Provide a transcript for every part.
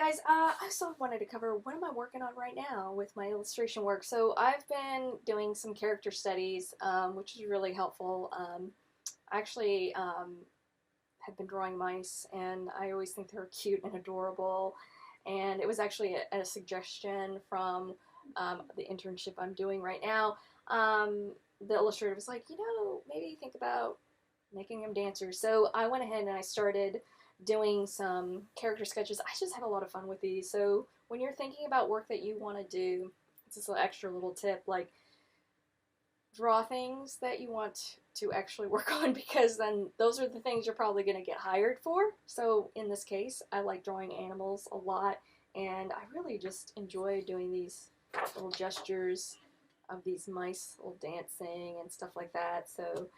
guys, I also wanted to cover what am I working on right now with my illustration work. So I've been doing some character studies, which is really helpful. I actually have been drawing mice, and I always think they're cute and adorable. And it was actually a suggestion from the internship I'm doing right now. The illustrator was like, maybe think about making them dancers. So I went ahead and I started doing some character sketches. I just have a lot of fun with these. So when you're thinking about work that you want to do, it's just an extra little tip, like draw things that you want to actually work on, because then those are the things you're probably going to get hired for. So in this case, I like drawing animals a lot, and I really just enjoy doing these little gestures of these mice little dancing and stuff like that. So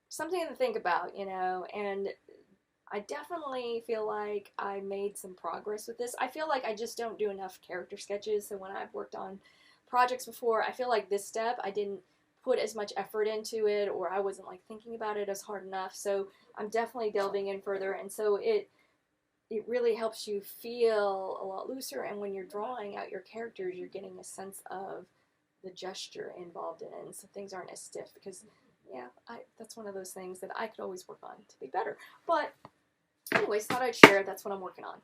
something to think about, and I definitely feel like I made some progress with this. I feel like I just don't do enough character sketches, so when I've worked on projects before, I feel like this step I didn't put as much effort into it, or I wasn't like thinking about it as hard enough. So I'm definitely delving in further, and so it really helps you feel a lot looser, and when you're drawing out your characters, you're getting a sense of the gesture involved in it, and so things aren't as stiff, because yeah, that's one of those things that I could always work on to be better. But anyways, thought I'd share. That's what I'm working on.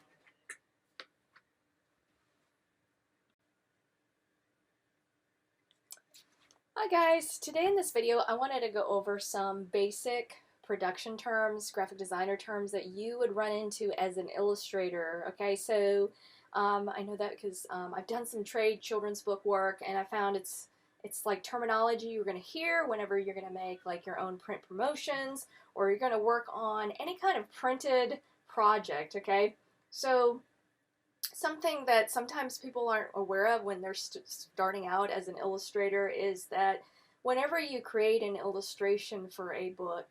Hi guys, today in this video I wanted to go over some basic production terms, graphic designer terms that you would run into as an illustrator. Okay, so I know that because I've done some trade children's book work, and I found it's like terminology you're going to hear whenever you're going to make like your own print promotions, or you're going to work on any kind of printed project. Okay, so something that sometimes people aren't aware of when they're starting out as an illustrator is that whenever you create an illustration for a book,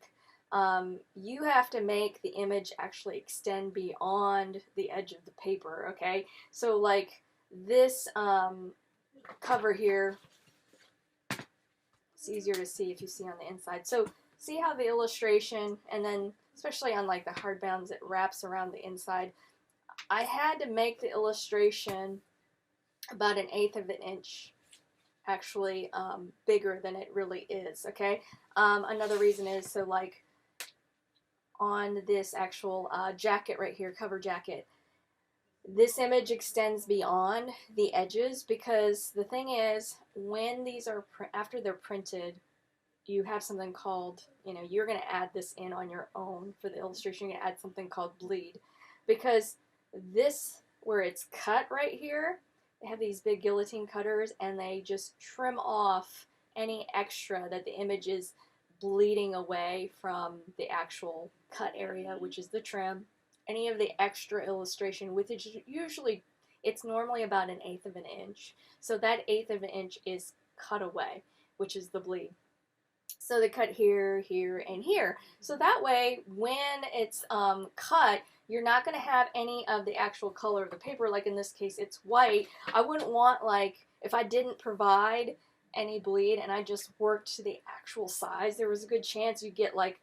you have to make the image actually extend beyond the edge of the paper. Okay, so like this cover here, it's easier to see if you see on the inside. So see how the illustration, and then especially on like the hardbounds, it wraps around the inside. I had to make the illustration about 1/8 of an inch actually bigger than it really is. Okay, another reason is, so like on this actual jacket right here, cover jacket, this image extends beyond the edges, because the thing is, when these are after they're printed, you have something called, you're going to add this in on your own for the illustration. You're going to add something called bleed, because this, where it's cut right here, they have these big guillotine cutters, and they just trim off any extra that the image is bleeding away from the actual cut area, which is the trim. Any of the extra illustration, with it, usually it's normally about 1/8 of an inch. So that 1/8 of an inch is cut away, which is the bleed. So they cut here, here, and here. So that way, when it's cut, you're not going to have any of the actual color of the paper. Like in this case, it's white. I wouldn't want, like, if I didn't provide any bleed and I just worked to the actual size, there was a good chance you'd get like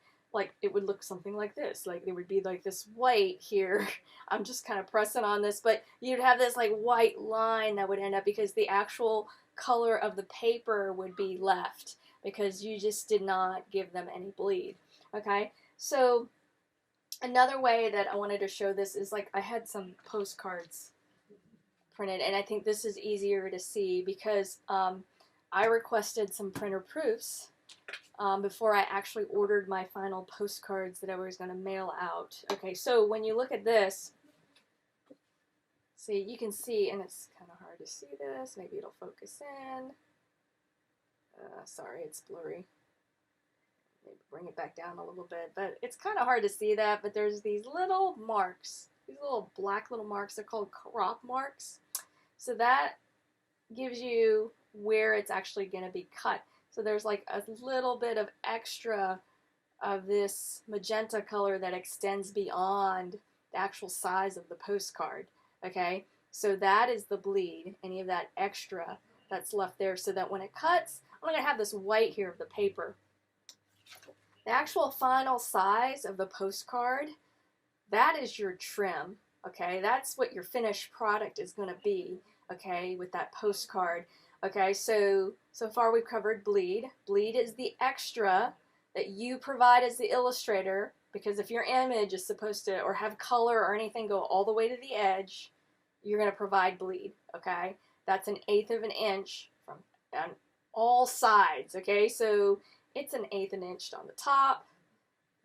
it would look something like this. Like there would be like this white here. I'm just kind of pressing on this, but you'd have this like white line that would end up, because the actual color of the paper would be left, because you just did not give them any bleed. Okay, so another way that I wanted to show this is, like, I had some postcards printed, and I think this is easier to see because I requested some printer proofs before I actually ordered my final postcards that I was going to mail out. Okay, so when you look at this, see, you can see, and it's kind of hard to see this, maybe it'll focus in. Sorry, it's blurry. Maybe bring it back down a little bit, but it's kind of hard to see that, but there's these little marks, these little black little marks. They're called crop marks. So that gives you where it's actually going to be cut. So there's like a little bit of extra of this magenta color that extends beyond the actual size of the postcard. Okay, so that is the bleed, any of that extra that's left there, so that when it cuts, I'm going to have this white here of the paper. The actual final size of the postcard, that is your trim. Okay, that's what your finished product is going to be, okay, with that postcard. Okay, so far we've covered bleed. Bleed is the extra that you provide as the illustrator, because if your image is supposed to or have color or anything go all the way to the edge, you're going to provide bleed, okay? That's 1/8 of an inch from on all sides, okay? So it's 1/8 of an inch on the top,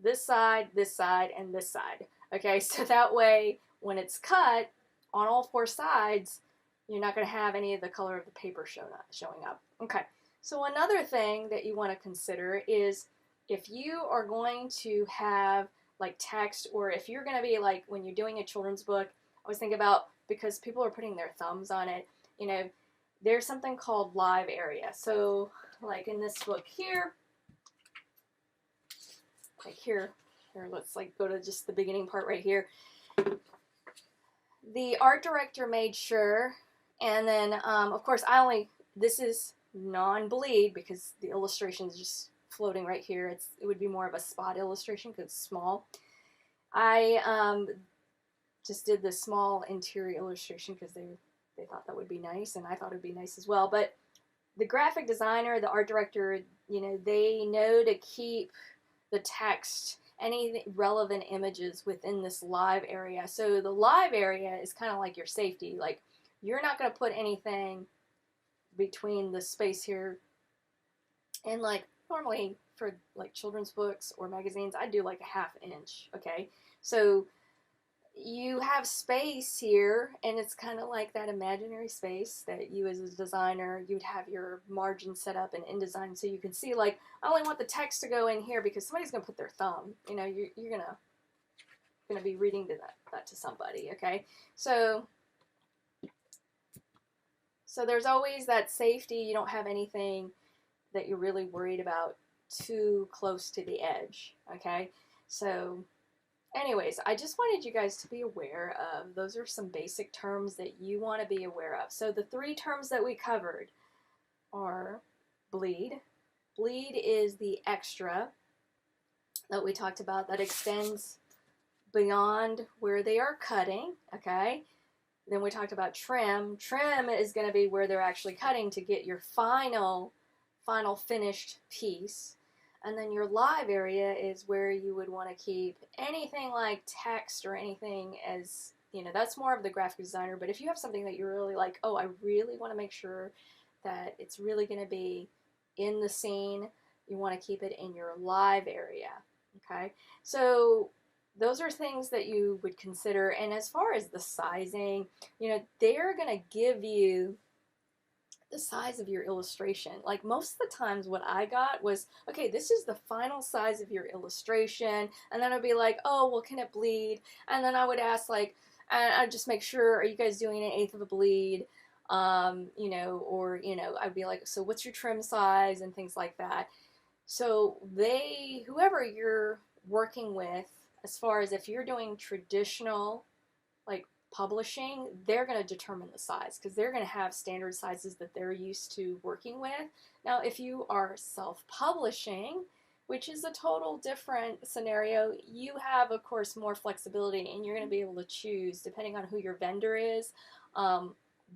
this side, and this side. Okay, so that way when it's cut on all 4 sides, you're not going to have any of the color of the paper showing up. Okay, so another thing that you want to consider is if you are going to have like text, or if you're going to be like when you're doing a children's book, I always think about, because people are putting their thumbs on it, you know, there's something called live area. So like in this book here, like here, let's like go to just the beginning part right here. The art director made sure, and then of course this is non-bleed because the illustration is just floating right here. It would be more of a spot illustration because it's small. I just did this small interior illustration because they thought that would be nice, and I thought it would be nice as well. But the graphic designer, the art director, you know, they know to keep the text, any relevant images within this live area. So the live area is kind of like your safety. Like, you're not going to put anything between the space here. And like normally for like children's books or magazines, I do like a 1/2 inch. Okay, so you have space here, and it's kind of like that imaginary space that you as a designer, you'd have your margin set up in InDesign so you can see, like, I only want the text to go in here because somebody's going to put their thumb. You know, you're going to be reading to that to somebody, okay? So there's always that safety. You don't have anything that you're really worried about too close to the edge, okay? So anyways, I just wanted you guys to be aware of, those are some basic terms that you want to be aware of. So the 3 terms that we covered are bleed. Bleed is the extra that we talked about that extends beyond where they are cutting, okay? Then we talked about trim. Trim is going to be where they're actually cutting to get your final finished piece. And then your live area is where you would want to keep anything like text or anything, as, you know, that's more of the graphic designer. But if you have something that you're really like, oh, I really want to make sure that it's really going to be in the scene, you want to keep it in your live area, okay? So those are things that you would consider. And as far as the sizing, you know, they're going to give you the size of your illustration. Like most of the times what I got was, okay, this is the final size of your illustration, and then I'd be like, oh, well, can it bleed? And then I would ask, like, and I'd just make sure, are you guys doing 1/8 of a bleed? You know, or, you know, I'd be like, so what's your trim size and things like that. So whoever you're working with, as far as if you're doing traditional, like, publishing, they're going to determine the size because they're going to have standard sizes that they're used to working with. Now, if you are self-publishing, which is a total different scenario, you have, of course, more flexibility, and you're going to be able to choose, depending on who your vendor is,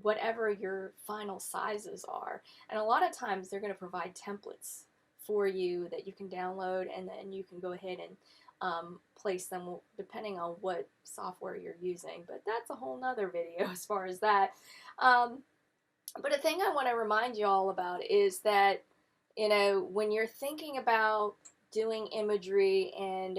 whatever your final sizes are. And a lot of times they're going to provide templates for you that you can download, and then you can go ahead and place them depending on what software you're using. But that's a whole nother video as far as that. But a thing I want to remind you all about is that, you know, when you're thinking about doing imagery and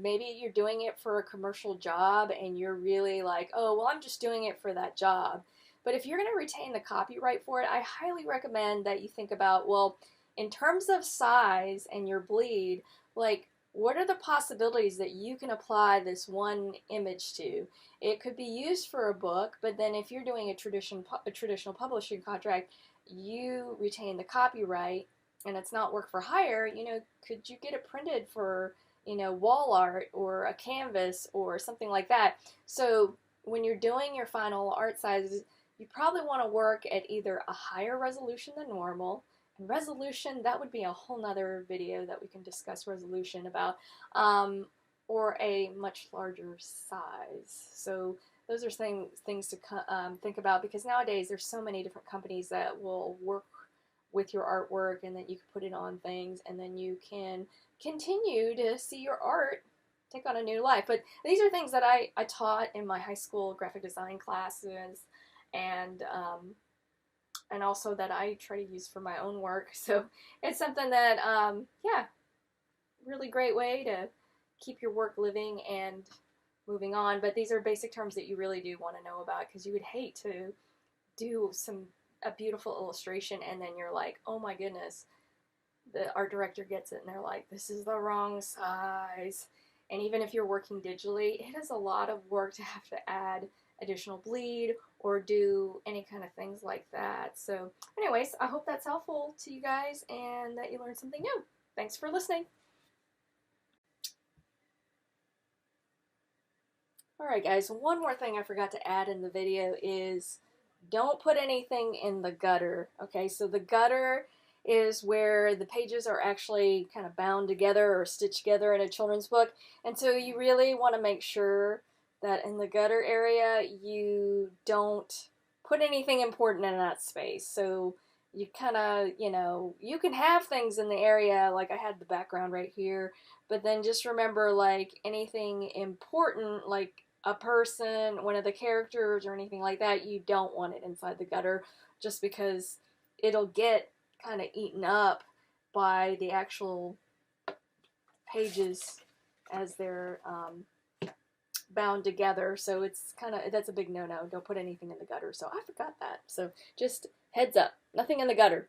maybe you're doing it for a commercial job and you're really like, oh, well, I'm just doing it for that job. But if you're going to retain the copyright for it, I highly recommend that you think about, well, in terms of size and your bleed, like, what are the possibilities that you can apply this one image to? It could be used for a book, but then if you're doing a traditional publishing contract, you retain the copyright, and it's not work for hire. You know, could you get it printed for, you know, wall art or a canvas or something like that? So when you're doing your final art sizes, you probably want to work at either a higher resolution than normal. And resolution, that would be a whole nother video that we can discuss resolution about. or a much larger size. So those are things to think about, because nowadays there's so many different companies that will work with your artwork, and then you can put it on things, and then you can continue to see your art take on a new life. But these are things that I taught in my high school graphic design classes, and also that I try to use for my own work. So it's something that, yeah, really great way to keep your work living and moving on. But these are basic terms that you really do want to know about, because you would hate to do a beautiful illustration and then you're like, oh my goodness, the art director gets it and they're like, this is the wrong size. And even if you're working digitally, it is a lot of work to have to add additional bleed or do any kind of things like that. So anyways, I hope that's helpful to you guys and that you learned something new. Thanks for listening. Alright guys, one more thing I forgot to add in the video is don't put anything in the gutter. Okay, so the gutter is where the pages are actually kind of bound together or stitched together in a children's book. And so you really want to make sure that in the gutter area you don't put anything important in that space. So you kind of, you can have things in the area, like I had the background right here, but then just remember, like, anything important, like a person, one of the characters, or anything like that, you don't want it inside the gutter, just because it'll get kind of eaten up by the actual pages as they're bound together. So it's that's a big no-no. Don't put anything in the gutter. So I forgot that. So just heads up, nothing in the gutter.